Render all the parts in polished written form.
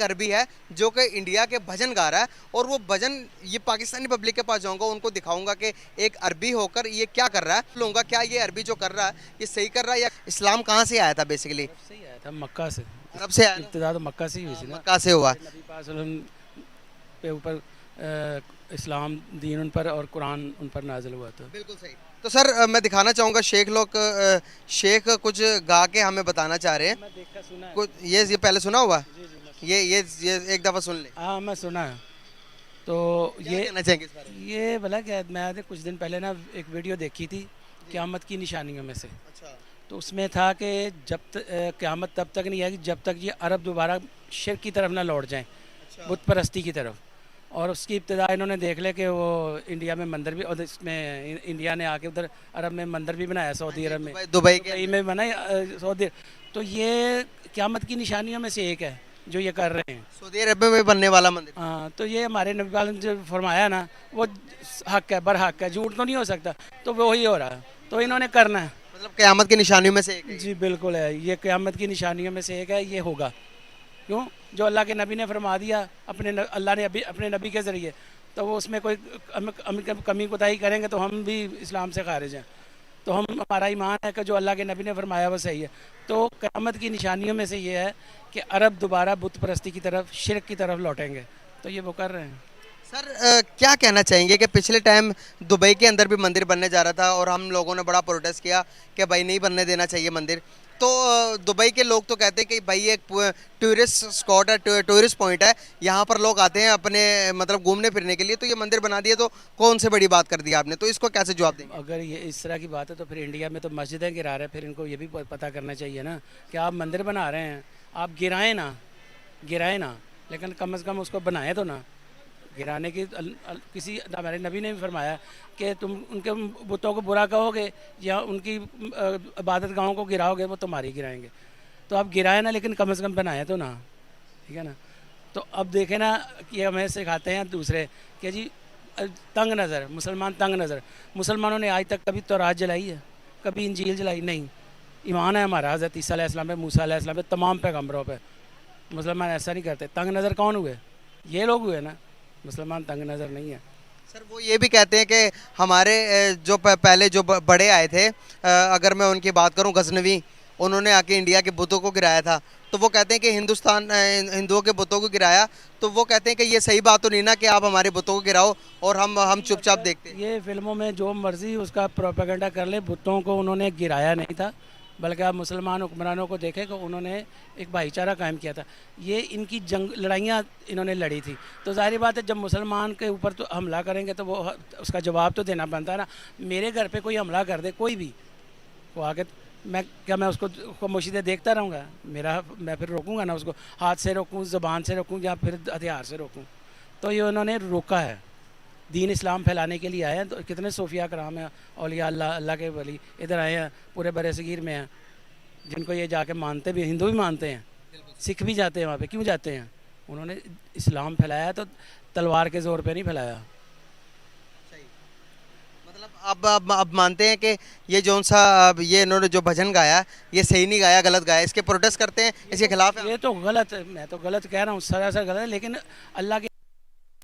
अरबी है जो कि इंडिया के भजन गा रहा है, और वो भजन ये पाकिस्तानी पब्लिक के पास जाऊंगा, उनको दिखाऊंगा कि एक अरबी होकर ये क्या कर रहा है, लूंगा क्या ये अरबी जो कर रहा है ये सही कर रहा है या इस्लाम कहाँ से आया था बेसिकली। अरब से ही आया था, मक्का से। अरब से आया ना। इब्तिदा तो मक्का से ही हुई थी ना। मक्का से हुआ। नबी पाक सल्लल्लाहु अलैहि वसल्लम पे ऊपर इस्लाम दीन उन पर और कुरान उन पर नाजिल हुआ था। बिल्कुल सही। तो सर मैं दिखाना चाहूँगा शेख लोग शेख कुछ गा के हमें बताना चाह रहे हैं मैं देखा सुना है। कुछ। ये पहले सुना हुआ, जी जी मैं ये एक दफ़ा सुन ले। हाँ मैं सुना है। तो क्या ये कहना चाहेंगे इस बारे में? ये भला क्या, मैं कुछ दिन पहले ना एक वीडियो देखी थी क़यामत की निशानियों में से। अच्छा। तो उसमें था कि क़यामत तब तक नहीं आएगी जब तक ये अरब दोबारा शिर्क की तरफ ना लौट जाएं, बुत परस्ती की तरफ। और उसकी इब्तिदा इन्होंने देख ले कि वो इंडिया में मंदिर भी, और इसमें इंडिया ने आके उधर अरब में मंदिर भी बनाया, सऊदी अरब में, दुबई में बनाए सऊदी। तो ये क़यामत की निशानियों में से एक है जो ये कर रहे हैं। सऊदी अरब में बनने वाला मंदिर। हाँ, तो ये हमारे नबी पाक ने जो फरमाया ना वो हक है, बरहक है, झूठ तो नहीं हो सकता। तो वो ही हो रहा है, तो इन्होंने करना है। मतलब क़यामत की निशानियों में से एक है ये। जी बिल्कुल है, ये क़यामत की निशानियों में से एक है, ये होगा। क्यों? जो अल्लाह के नबी ने फरमा दिया अल्लाह ने अभी अपने नबी के ज़रिए, तो वो उसमें कोई कमी कोताही करेंगे तो हम भी इस्लाम से खारिज हैं। तो हमारा ईमान है कि जो अल्लाह के नबी ने फरमाया वो सही है। तो क़यामत की निशानियों में से ये है कि अरब दोबारा बुत परस्ती की तरफ, शिरक की तरफ लौटेंगे। तो ये वो कर रहे हैं। सर क्या कहना चाहेंगे कि पिछले टाइम दुबई के अंदर भी मंदिर बनने जा रहा था और हम लोगों ने बड़ा प्रोटेस्ट किया कि भाई नहीं बनने देना चाहिए मंदिर। तो दुबई के लोग तो कहते हैं कि भाई ये एक टूरिस्ट स्पॉट है, टूरिस्ट पॉइंट है, यहाँ पर लोग आते हैं अपने मतलब घूमने फिरने के लिए, तो ये मंदिर बना दिया तो कौन से बड़ी बात कर दी आपने, तो इसको कैसे जवाब देंगे? अगर ये इस तरह की बात है तो फिर इंडिया में तो मस्जिदें गिरा रहे हैं, फिर इनको ये भी पता करना चाहिए ना कि आप मंदिर बना रहे हैं, आप गिराएं ना, लेकिन कम से कम उसको बनाएं तो ना। गिराने की किसी हमारे नबी ने भी फरमाया कि तुम उनके बुतों को बुरा कहोगे या उनकी इबादत गाहों को गिराओगे, वो तुम्हारी गिराएंगे। तो आप गिराएं ना, लेकिन कम से कम बनाएं तो ना। ठीक है ना। तो अब देखें ना कि हमें सिखाते हैं दूसरे कि जी तंग नज़र, मुसलमान तंग नज़र। मुसलमानों ने आज तक कभी तौरात जलाई है, कभी इंजील जलाई नहीं। ईमान है हमारा हज़रत ईसा अलैहिस्सलाम पे, मूसा अलैहिस्सलाम पे, तमाम पैगम्बरों पे। मुसलमान ऐसा नहीं करते। तंग नज़र कौन हुए? ये लोग हुए ना। मुसलमान तंग नज़र नहीं है। सर वो ये भी कहते हैं कि हमारे जो पहले जो बड़े आए थे, अगर मैं उनकी बात करूं गजनवी, उन्होंने आके इंडिया के बुतों को गिराया था, तो वो कहते हैं कि हिंदुओं के बुतों को गिराया, तो वो कहते हैं कि ये सही बात तो नहीं ना कि आप हमारे बुतों को गिराओ और हम चुपचाप देखते हैं। ये फिल्मों में जो मर्जी उसका प्रोपेगेंडा कर ले, बुतों को उन्होंने गिराया नहीं था, बल्कि आप मुसलमान हुक्मरानों को देखें कि उन्होंने एक भाईचारा कायम किया था। ये इनकी लड़ाइयाँ इन्होंने लड़ी थी। तो ज़ाहिर बात है जब मुसलमान के ऊपर तो हमला करेंगे तो वो उसका जवाब तो देना बनता है ना। मेरे घर पे कोई हमला कर दे, कोई भी वो आगे, मैं उसको खामोशी से देखता रहूँगा? मैं फिर रोकूँगा ना उसको। हाथ से रोकूँ, ज़बान से रोकूँ, या फिर हथियार से रोकूँ? तो ये उन्होंने रोका है। दीन इस्लाम फैलाने के लिए आए हैं। तो कितने सूफिया कराम हैं, औलिया अल्लाह के वली इधर आए हैं, पूरे बर सगीर में हैं, जिनको ये जाके मानते भी, हिंदू भी मानते हैं, सिख भी जाते हैं वहाँ पे। क्यों जाते हैं? उन्होंने इस्लाम फैलाया तो तलवार के ज़ोर पे नहीं फैलाया। मतलब अब मानते हैं कि ये जो सा ये इन्होंने जो भजन गाया ये सही नहीं गाया, गलत गाया, इसके प्रोटेस्ट करते हैं, इसके खिलाफ है। ये तो गलत है, मैं तो गलत कह रहा हूँ, सरासर गलत है। लेकिन अल्लाह के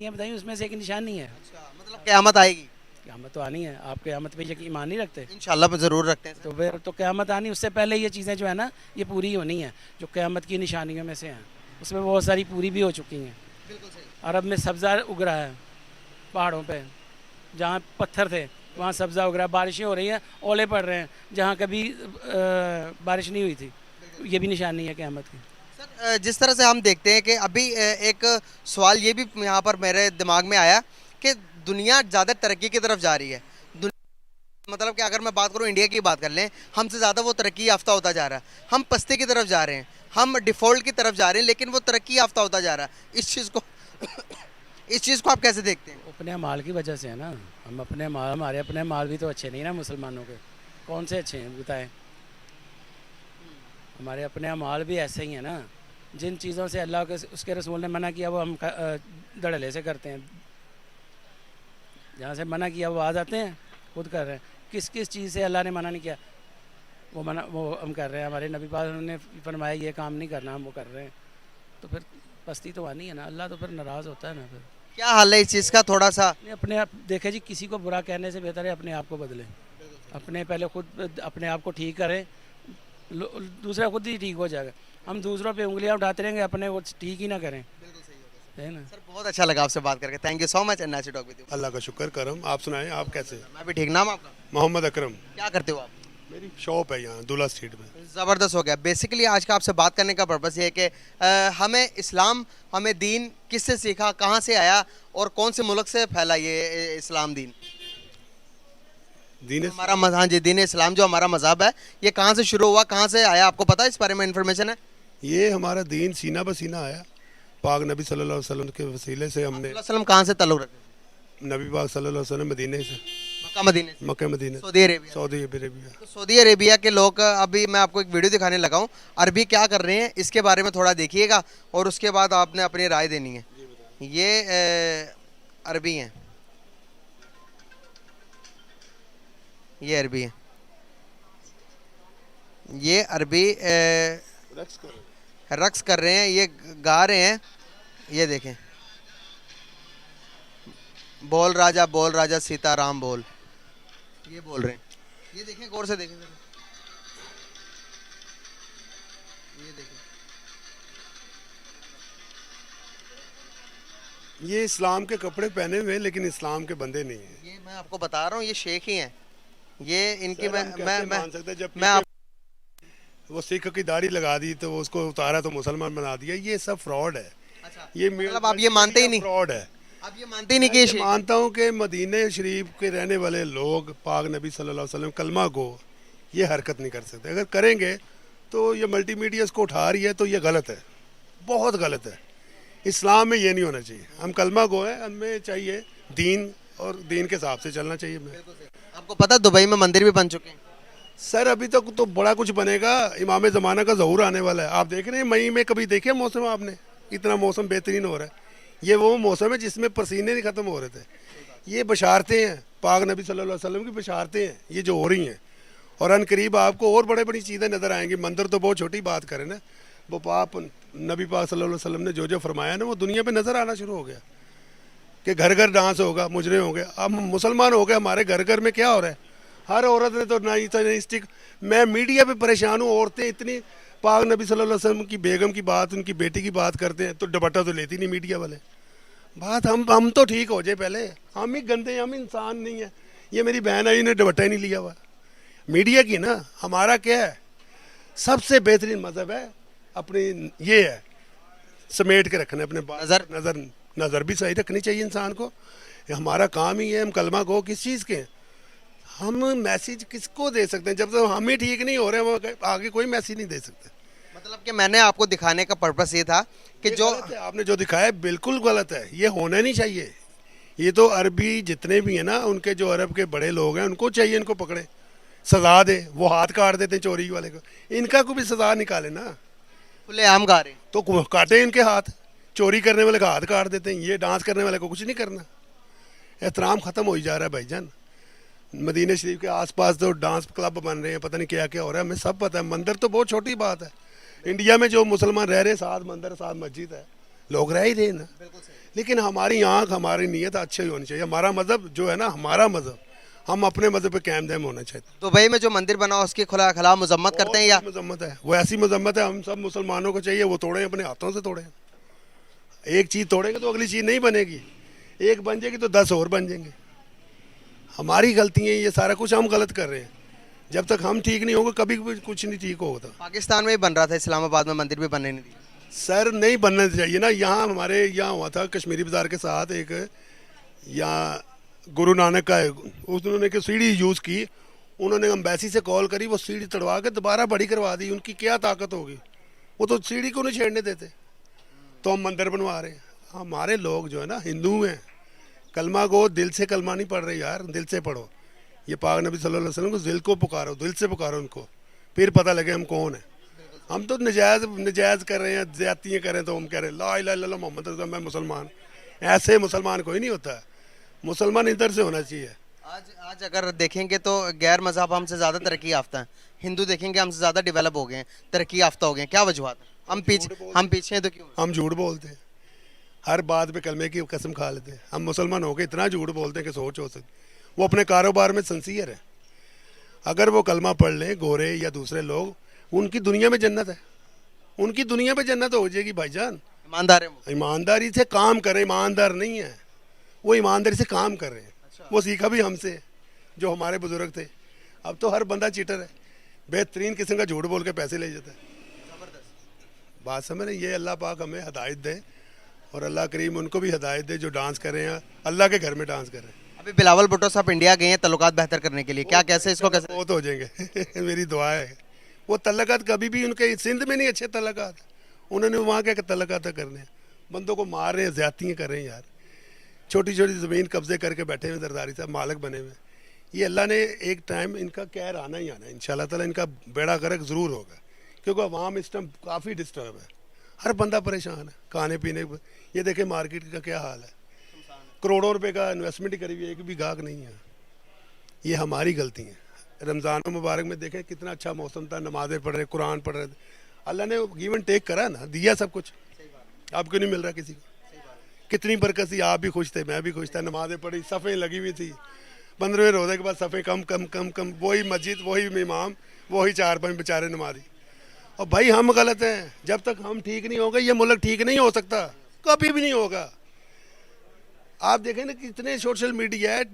ये बताइए उसमें से एक निशानी है। अच्छा, मतलब क़यामत आएगी। क़यामत तो आनी है। आप क़यामत पे यकीन ईमान नहीं रखते? इंशाल्लाह पे ज़रूर रखते हैं। तो फिर तो क़यामत आनी, उससे पहले ये चीज़ें जो है ना ये पूरी होनी है, जो क़यामत की निशानियों में से हैं। उसमें बहुत सारी पूरी भी हो चुकी हैं। बिल्कुल सही। अरब में सब्ज़ा उग रहा है, पहाड़ों पे जहाँ पत्थर थे वहाँ सब्ज़ा उग रहा है, बारिशें हो रही हैं, ओले पड़ रहे हैं जहाँ कभी बारिश नहीं हुई थी। ये भी निशानी है क़यामत की। सर जिस तरह से हम देखते हैं कि अभी एक सवाल ये भी यहाँ पर मेरे दिमाग में आया कि दुनिया ज़्यादा तरक्की की तरफ जा रही है। मतलब कि अगर मैं बात करूँ इंडिया की बात कर लें, हमसे ज़्यादा वो तरक्की याफ्ता होता जा रहा है, हम पस्ती की तरफ जा रहे हैं, हम डिफ़ॉल्ट की तरफ जा रहे हैं, लेकिन वो तरक्की याफ्ता होता जा रहा है। इस चीज़ को आप कैसे देखते हैं? अपने माल की वजह से है ना। हम अपने माल, हमारे अपने माल भी तो अच्छे नहीं ना मुसलमानों के। कौन से अच्छे हैं बताएं? हमारे अपने माल भी ऐसे ही हैं ना। जिन चीज़ों से अल्लाह के उसके रसूल ने मना किया वो हम धड़ल्ले से करते हैं। जहाँ से मना किया वो आ जाते हैं, खुद कर रहे हैं। किस किस चीज़ से अल्लाह ने मना नहीं किया वो हम कर रहे हैं। हमारे नबी पाक ने फरमाया ये काम नहीं करना, हम वो कर रहे हैं। तो फिर پستی تو آنی ہے نا, اللہ تو پھر ناراض ہوتا ہے نا. پھر کیا حال ہے اس چیز کا تھوڑا سا؟ نہیں, اپنے آپ دیکھیں جی, کسی کو برا کہنے سے بہتر ہے اپنے آپ کو بدلیں. اپنے پہلے خود اپنے آپ کو ٹھیک کریں, دوسرا خود ہی ٹھیک ہو جائے گا. ہم دوسروں پہ انگلیاں اٹھاتے رہیں گے, اپنے وہ ٹھیک ہی نہ کریں, ہے نا. سر بہت اچھا لگا آپ سے بات کر کے, thank you so much and nice to talk with you. اللہ کا شکر کرم. آپ سنائیں, آپ کیسے؟ میں بھی ٹھیک. نام آپ کا؟ محمد اکرم. کیا کرتے ہو آپ؟ میری شاپ ہے یہاں دولہ اسٹریٹ میں. زبردست ہو گیا. بیسیکلی آج کا آپ سے بات کرنے کا پرپس یہ ہے کہ ہمیں اسلام, ہمیں دین کس سے سیکھا, کہاں سے آیا اور کون سے ملک سے پھیلا یہ اسلام دین؟ دین ہمارا ہاں جی, دین اسلام جو ہمارا مذہب ہے یہ کہاں سے شروع ہوا, کہاں سے آیا, آپ کو پتا ہے اس بارے میں انفارمیشن ہے؟ یہ ہمارا دین سینہ بسینہ آیا پاک نبی صلی اللہ علیہ وسلم کے وسیلے سے. ہم نے وسلم کہاں سے تعلق رکھتے ہیں؟ نبی پاک صلی اللہ علیہ وسلم مدینے سے, مکہ مدینے سے, مکہ مدینے, سعودی عربیہ. سعودی عربیہ. تو سعودی عربیہ کے لوگ, ابھی میں آپ کو ایک ویڈیو دکھانے لگا ہوں, عربی کیا کر رہے ہیں اس کے بارے میں تھوڑا دیکھیے گا اور اس کے بعد آپ نے اپنی رائے دینی ہے. یہ عربی ہیں, یہ عربی ہے, یہ عربی رقص کر رہے ہیں, یہ گا رہے ہیں. یہ دیکھیں, بول راجا سیتا رام بول, یہ بول رہے ہیں. یہ دیکھیں, غور سے دیکھیں ذرا, یہ دیکھیں. یہ اسلام کے کپڑے پہنے ہوئے لیکن اسلام کے بندے نہیں ہیں. یہ میں آپ کو بتا رہا ہوں, یہ شیخ ہی ہیں. یہ ان کی سر ہم کیسے مان سکتے ہیں جب میں آپ وہ سکھ کی داڑھی لگا دی تو اس کو اتارا تو مسلمان بنا دیا. یہ سب فراڈ ہے. یہ مطلب آپ یہ مانتے ہی نہیں, فراڈ ہے. آپ یہ مانتے ہی نہیں کہ یہ میں مانتا ہوں کہ مدینہ شریف کے رہنے والے لوگ پاک نبی صلی اللہ علیہ وسلم کلمہ کو یہ حرکت نہیں کر سکتے. اگر کریں گے تو یہ ملٹی میڈیا اس کو اٹھا رہی ہے تو یہ غلط ہے, بہت غلط ہے. اسلام میں یہ نہیں ہونا چاہیے. ہم کلمہ گو ہیں, ہمیں چاہیے دین اور دین کے حساب سے چلنا چاہیے. آپ کو پتا دبئی میں مندر بھی بن چکے ہیں؟ سر ابھی تک تو بڑا کچھ بنے گا. امام زمانہ کا ظہور آنے والا ہے. آپ دیکھ رہے ہیں مئی میں, کبھی دیکھے موسم آپ نے؟ اتنا موسم بہترین ہو رہا ہے. یہ وہ موسم ہے جس میں پسینے نہیں ختم ہو رہے تھے. یہ بشارتیں ہیں, پاک نبی صلی اللہ علیہ وسلم کی بشارتیں ہیں یہ جو ہو رہی ہیں. اور ان قریب آپ کو اور بڑی چیزیں نظر آئیں گی. مندر تو بہت چھوٹی بات کریں نا, وہ پاک نبی پاک صلی اللہ علیہ وسلم نے جو فرمایا نا وہ دنیا پہ نظر آنا شروع ہو گیا کہ گھر گھر ڈانس ہوگا, مجرے ہوں گے. اب مسلمان ہو گئے, ہمارے گھر گھر میں کیا ہو رہا ہے؟ ہر عورت نے تو نئی اسٹک. میں میڈیا پہ پریشان ہوں, عورتیں اتنی پاک نبی صلی اللہ علیہ وسلم کی بیگم کی بات, ان کی بیٹی کی بات کرتے ہیں تو دوپٹہ تو لیتی نہیں میڈیا والے. بات ہم تو ٹھیک ہو جائے پہلے, ہم ہی گندے, ہم انسان نہیں ہیں. یہ میری بہن آئی نے دوپٹہ ہی نہیں لیا ہوا. میڈیا کی نا, ہمارا کیا ہے؟ سب سے بہترین مذہب ہے اپنی, یہ ہے سمیٹ کے رکھنا اپنے نظر بھی صحیح رکھنی چاہیے انسان کو. ہمارا کام ہی ہے. ہم کلمہ کو کس چیز کے ہیں؟ ہم میسیج کس کو دے سکتے ہیں؟ جب تک ہم ہی ٹھیک نہیں ہو رہے ہیں آگے کوئی میسیج نہیں دے سکتے. مطلب کہ میں نے آپ کو دکھانے کا پرپس یہ تھا کہ جو آپ نے جو دکھایا بالکل غلط ہے, یہ ہونا نہیں چاہیے. یہ تو عربی جتنے بھی ہیں نا, ان کے جو عرب کے بڑے لوگ ہیں ان کو چاہیے ان کو پکڑے, سزا دے. وہ ہاتھ کاٹ دیتے ہیں چوری والے کو, ان کا کو بھی سزا نکالے نا. کھلے عام گا رہے ہیں تو کاٹے ان کے ہاتھ. چوری کرنے والے کا ہاتھ کاٹ دیتے ہیں, یہ ڈانس کرنے والے کو کچھ نہیں کرنا. احترام ختم ہو ہی جا رہا ہے بھائی جان. مدینہ شریف کے آس پاس تو ڈانس کلب بن رہے ہیں, پتہ نہیں کیا کیا ہو رہا ہے. ہمیں سب پتہ ہے. مندر تو بہت چھوٹی بات ہے. انڈیا میں جو مسلمان رہ رہے ہیں, 7 مندر 7 مسجد ہے, لوگ رہ ہی رہے نا. لیکن ہماری آنکھ, ہماری نیت اچھی ہونی چاہیے. ہمارا مذہب جو ہے نا, ہمارا مذہب, ہم اپنے مذہب پہ قائم دائم ہونا چاہیے. دبئی میں جو مندر بنا اس کی خلا مذمت کرتے ہیں یا مذمت ہے؟ وہ ایسی مذمت ہے, ہم سب مسلمانوں کو چاہیے وہ توڑیں, اپنے ہاتھوں سے توڑیں. ایک چیز توڑیں گے تو اگلی چیز نہیں بنے گی. ایک بن جائے گی تو 10 اور بن جائیں گے. ہماری غلطی ہیں, یہ سارا کچھ ہم غلط کر رہے ہیں. جب تک ہم ٹھیک نہیں ہوں گے کبھی کچھ نہیں ٹھیک ہوگا. پاکستان میں ہی بن رہا تھا, اسلام آباد میں مندر بھی بننے نہیں دیا. سر نہیں بننا چاہیے نا. یہاں ہمارے یہاں ہوا تھا کشمیری بازار کے ساتھ ایک, یہاں گرو نانک کا انہوں نے سیڑھی یوز کی. انہوں نے امبیسی سے کال کری, وہ سیڑھی تڑوا کے دوبارہ بڑی کروا دی. ان کی کیا طاقت ہوگی؟ وہ تو سیڑھی کو نہیں چھیڑنے دیتے. تو ہم مندر بنوا رہے ہیں. ہمارے لوگ جو ہے نا ہندو ہیں, کلمہ کو دل سے کلمہ نہیں پڑھ رہے یار, دل سے پڑھو. یہ پاک نبی صلی اللہ علیہ وسلم کو دل کو پکارو, دل سے پکارو ان کو, پھر پتہ لگے ہم کون ہیں. ہم تو نجائز کر رہے ہیں, زیادتیاں کر رہے ہیں تو ہم کہہ رہے ہیں لا الہ الا اللہ محمد رسول اللہ, میں مسلمان. ایسے مسلمان کوئی نہیں ہوتا ہے. مسلمان ادھر سے ہونا چاہیے. آج اگر دیکھیں گے تو غیر مذہب ہم سے زیادہ ترقی یافتہ ہیں. ہندو دیکھیں گے ہم سے زیادہ ڈیولپ ہو گئے ہیں, ترقی یافتہ ہو گئے ہیں. کیا وجوہات ہیں؟ हम पीछे हैं तो क्यों? हम झूठ बोलते हैं, हर बात पे कलमे की कसम खा लेते हैं। हम मुसलमान होकर इतना झूठ बोलते हैं कि सोच हो सकती। वो अपने कारोबार में सिंसियर है, अगर वो कलमा पढ़ लें गोरे या दूसरे लोग, उनकी दुनिया में जन्नत है, उनकी दुनिया में जन्नत हो जाएगी भाईजान। ईमानदार है वो। ईमानदारी से काम करें, ईमानदार नहीं है वो, ईमानदारी से काम कर रहे हैं। वो सीखा भी हमसे है, जो हमारे बुजुर्ग थे। अब तो हर बंदा चीटर है, बेहतरीन किस्म का झूठ बोल के पैसे ले जाता है। बात समझ रहे हैं? ये अल्लाह पाक हमें हदायत दे, और अल्लाह करीम उनको भी हदायत दे जो डांस कर रहे हैं, अल्लाह के घर में डांस कर रहे हैं। अभी बिलावल भुट्टो साहब इंडिया गए हैं तल्लुकात बेहतर करने के लिए, क्या कैसे इसको कैसे? बहुत हो जाएंगे मेरी दुआ है। वो तल्लकात कभी भी उनके सिंध में नहीं अच्छे तल्लकात, उन्होंने वहाँ क्या तल्लकात करने हैं, बंदों को मार रहे हैं, ज्यादतियाँ कर रहे हैं यार। छोटी छोटी ज़मीन कब्जे करके बैठे हुए जरदारी साहब, मालिक बने हुए। ये अल्लाह ने एक टाइम इनका कहर आना ही आना है, इंशाल्लाह ताला इनका बेड़ा गर्क ज़रूर होगा, क्योंकि अवाम इस टाइम काफ़ी डिस्टर्ब है, हर बंदा परेशान है खाने पीने पर। ये देखें मार्केट का क्या हाल है, करोड़ों रुपए का इन्वेस्टमेंट ही करी हुई है, एक भी गाहक नहीं है। ये हमारी गलती है। रमज़ान मुबारक में देखें कितना अच्छा मौसम था, नमाज़ें पढ़ रहे, कुरान पढ़ रहे थे, अल्लाह ने गिव एंड टेक करा ना, दिया सब कुछ। आप क्यों नहीं मिल रहा किसी को? कितनी बरकत थी, आप भी खुश थे, मैं भी खुश था, नमाज़ें पढ़ी, सफ़ें लगी हुई थी। 15वें रोज़े के बाद सफ़ें कम कम कम कम, वही मस्जिद, वही इमाम, वही 4-5 बेचारे नमाजी। और भाई हम गलत हैं, जब तक हम ठीक नहीं होंगे ये मुल्क ठीक नहीं हो सकता, कभी भी नहीं होगा। आप देखें ना कितने सोशल मीडिया है,